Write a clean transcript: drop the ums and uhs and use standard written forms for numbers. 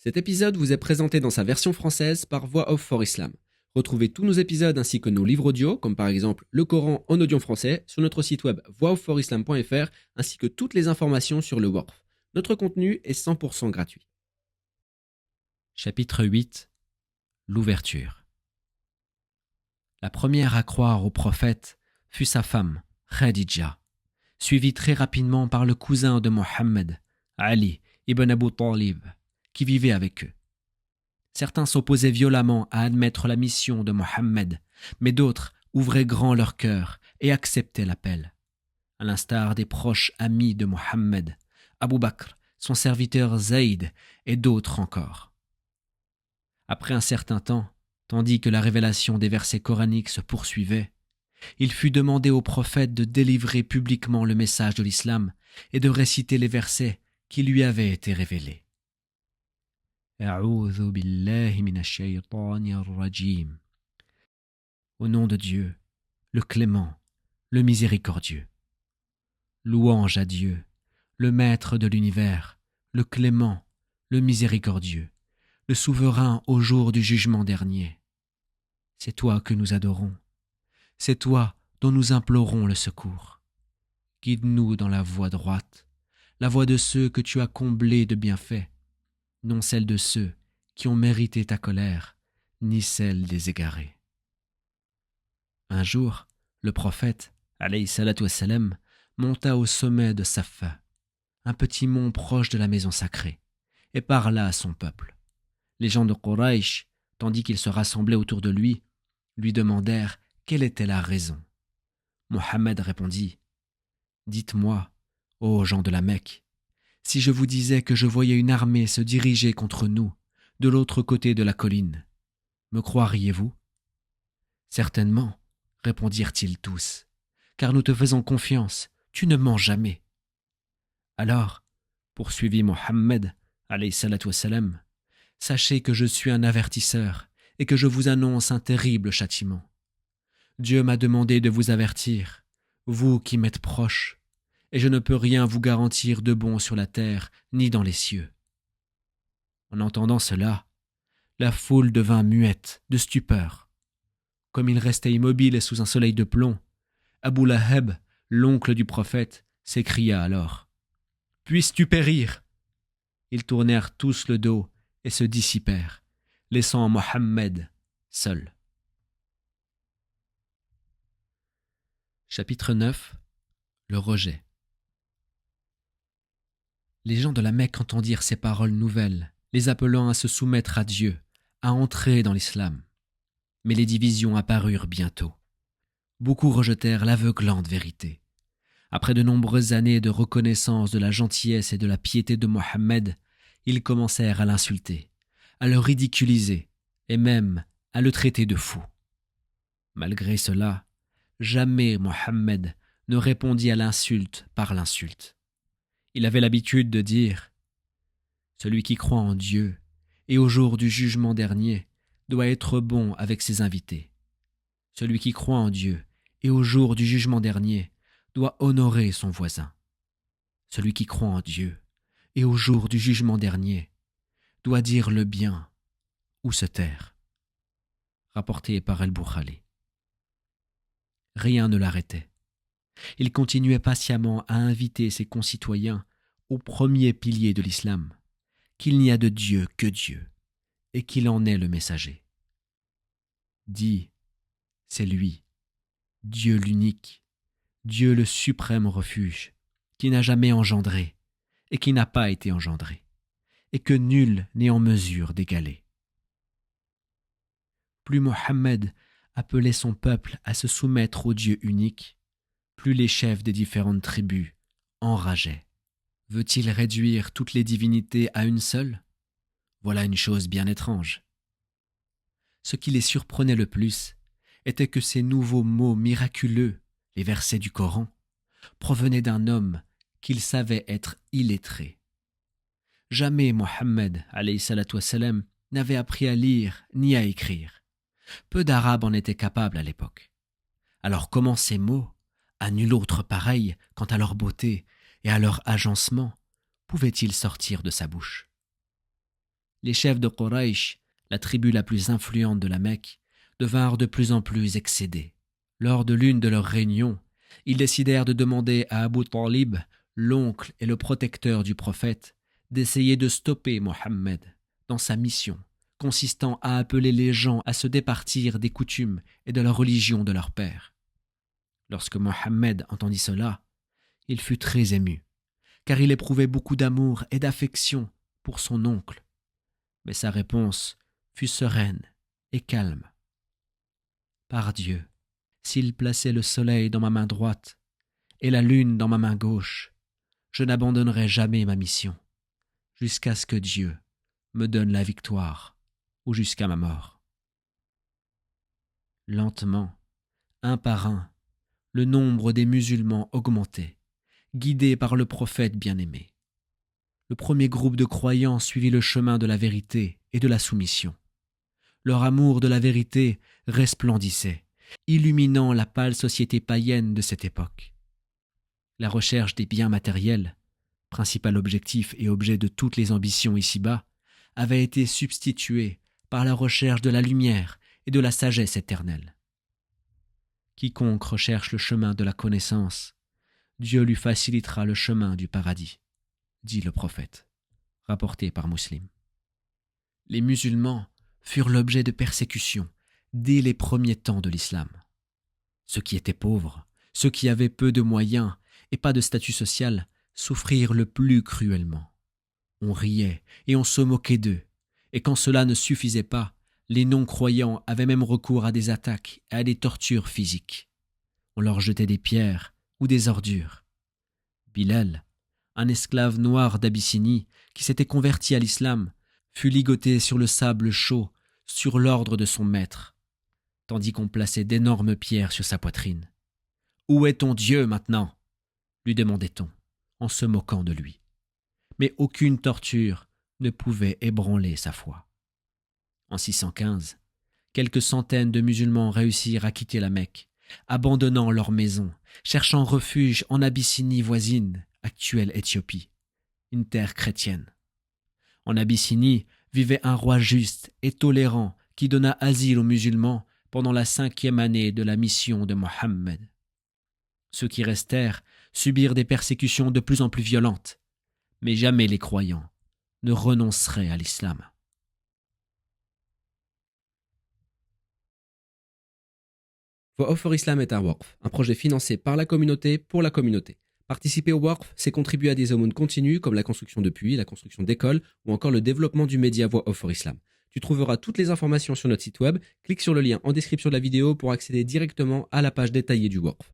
Cet épisode vous est présenté dans sa version française par Voix Off for Islam. Retrouvez tous nos épisodes ainsi que nos livres audio, comme par exemple le Coran en audio français, sur notre site web voixofforislam.fr ainsi que toutes les informations sur le Waqf. Notre contenu est 100% gratuit. Chapitre 8. L'ouverture. La première à croire au prophète fut sa femme, Khadija, suivie très rapidement par le cousin de Mohammed, Ali ibn Abu Talib, qui vivait avec eux. Certains s'opposaient violemment à admettre la mission de Mohammed, mais d'autres ouvraient grand leur cœur et acceptaient l'appel. À l'instar des proches amis de Mohammed, Abu Bakr, son serviteur Zayd et d'autres encore. Après un certain temps, tandis que la révélation des versets coraniques se poursuivait, il fut demandé au prophète de délivrer publiquement le message de l'islam et de réciter les versets qui lui avaient été révélés. A'udhu billahi minash shaytanir rajim. Au nom de Dieu, le clément, le miséricordieux. Louange à Dieu, le maître de l'univers, le clément, le miséricordieux, le souverain au jour du jugement dernier. C'est toi que nous adorons, c'est toi dont nous implorons le secours. Guide-nous dans la voie droite, la voie de ceux que tu as comblés de bienfaits, non celle de ceux qui ont mérité ta colère, ni celle des égarés. Un jour, le prophète, alayhi salatu wassalam, monta au sommet de Safa, un petit mont proche de la maison sacrée, et parla à son peuple. Les gens de Quraysh, tandis qu'ils se rassemblaient autour de lui demandèrent quelle était la raison. Mohammed répondit : « Dites-moi, ô gens de la Mecque, si je vous disais que je voyais une armée se diriger contre nous, de l'autre côté de la colline, me croiriez-vous ? » Certainement, répondirent-ils tous, car nous te faisons confiance, tu ne mens jamais. Alors, poursuivit Mohammed, alayhi salatu wassalam, sachez que je suis un avertisseur et que je vous annonce un terrible châtiment. Dieu m'a demandé de vous avertir, vous qui m'êtes proches, et je ne peux rien vous garantir de bon sur la terre ni dans les cieux. En entendant cela, la foule devint muette de stupeur. Comme il restait immobile sous un soleil de plomb, Abu Lahab, l'oncle du prophète, s'écria alors : « Puisses-tu périr ?» Ils tournèrent tous le dos et se dissipèrent, laissant Mohammed seul. Chapitre 9. Le rejet. Les gens de la Mecque entendirent ces paroles nouvelles, les appelant à se soumettre à Dieu, à entrer dans l'islam. Mais les divisions apparurent bientôt. Beaucoup rejetèrent l'aveuglante vérité. Après de nombreuses années de reconnaissance de la gentillesse et de la piété de Mohammed, ils commencèrent à l'insulter, à le ridiculiser et même à le traiter de fou. Malgré cela, jamais Mohammed ne répondit à l'insulte par l'insulte. Il avait l'habitude de dire : « Celui qui croit en Dieu et au jour du jugement dernier doit être bon avec ses invités. Celui qui croit en Dieu et au jour du jugement dernier doit honorer son voisin. Celui qui croit en Dieu et au jour du jugement dernier doit dire le bien ou se taire. » Rapporté par Al-Bukhari. Rien ne l'arrêtait. Il continuait patiemment à inviter ses concitoyens au premier pilier de l'islam, qu'il n'y a de Dieu que Dieu, et qu'il en est le messager. Dis, c'est lui, Dieu l'unique, Dieu le suprême refuge, qui n'a jamais engendré, et qui n'a pas été engendré, et que nul n'est en mesure d'égaler. Plus Mohammed appelait son peuple à se soumettre au Dieu unique, plus les chefs des différentes tribus enrageaient. Veut-il réduire toutes les divinités à une seule ? Voilà une chose bien étrange. Ce qui les surprenait le plus était que ces nouveaux mots miraculeux, les versets du Coran, provenaient d'un homme qu'ils savaient être illettré. Jamais Mohammed, alayhi salatu wassalam, n'avait appris à lire ni à écrire. Peu d'Arabes en étaient capables à l'époque. Alors comment ces mots, à nul autre pareil quant à leur beauté et à leur agencement, pouvaient-ils sortir de sa bouche ? Les chefs de Quraysh, la tribu la plus influente de la Mecque, devinrent de plus en plus excédés. Lors de l'une de leurs réunions, ils décidèrent de demander à Abu Talib, l'oncle et le protecteur du prophète, d'essayer de stopper Mohammed dans sa mission, consistant à appeler les gens à se départir des coutumes et de la religion de leur père. Lorsque Mohammed entendit cela, il fut très ému, car il éprouvait beaucoup d'amour et d'affection pour son oncle. Mais sa réponse fut sereine et calme. Par Dieu, s'il plaçait le soleil dans ma main droite et la lune dans ma main gauche, je n'abandonnerai jamais ma mission, jusqu'à ce que Dieu me donne la victoire ou jusqu'à ma mort. Lentement, un par un, le nombre des musulmans augmentait, guidés par le prophète bien-aimé. Le premier groupe de croyants suivit le chemin de la vérité et de la soumission. Leur amour de la vérité resplendissait, illuminant la pâle société païenne de cette époque. La recherche des biens matériels, principal objectif et objet de toutes les ambitions ici-bas, avait été substituée par la recherche de la lumière et de la sagesse éternelle. Quiconque recherche le chemin de la connaissance, Dieu lui facilitera le chemin du paradis, dit le prophète, rapporté par Muslim. Les musulmans furent l'objet de persécutions dès les premiers temps de l'islam. Ceux qui étaient pauvres, ceux qui avaient peu de moyens et pas de statut social, souffrirent le plus cruellement. On riait et on se moquait d'eux, et quand cela ne suffisait pas, les non-croyants avaient même recours à des attaques et à des tortures physiques. On leur jetait des pierres ou des ordures. Bilal, un esclave noir d'Abyssinie qui s'était converti à l'islam, fut ligoté sur le sable chaud sur l'ordre de son maître, tandis qu'on plaçait d'énormes pierres sur sa poitrine. « Où est ton Dieu maintenant ?» lui demandait-on, en se moquant de lui. Mais aucune torture ne pouvait ébranler sa foi. En 615, quelques centaines de musulmans réussirent à quitter la Mecque, abandonnant leurs maisons, cherchant refuge en Abyssinie voisine, actuelle Éthiopie, une terre chrétienne. En Abyssinie vivait un roi juste et tolérant qui donna asile aux musulmans pendant la 5e année de la mission de Mohammed. Ceux qui restèrent subirent des persécutions de plus en plus violentes, mais jamais les croyants ne renonceraient à l'islam. Voix Off for Islam est un waqf, un projet financé par la communauté pour la communauté. Participer au waqf, c'est contribuer à des aumônes continues comme la construction de puits, la construction d'écoles ou encore le développement du média Voix Off for Islam. Tu trouveras toutes les informations sur notre site web, clique sur le lien en description de la vidéo pour accéder directement à la page détaillée du waqf.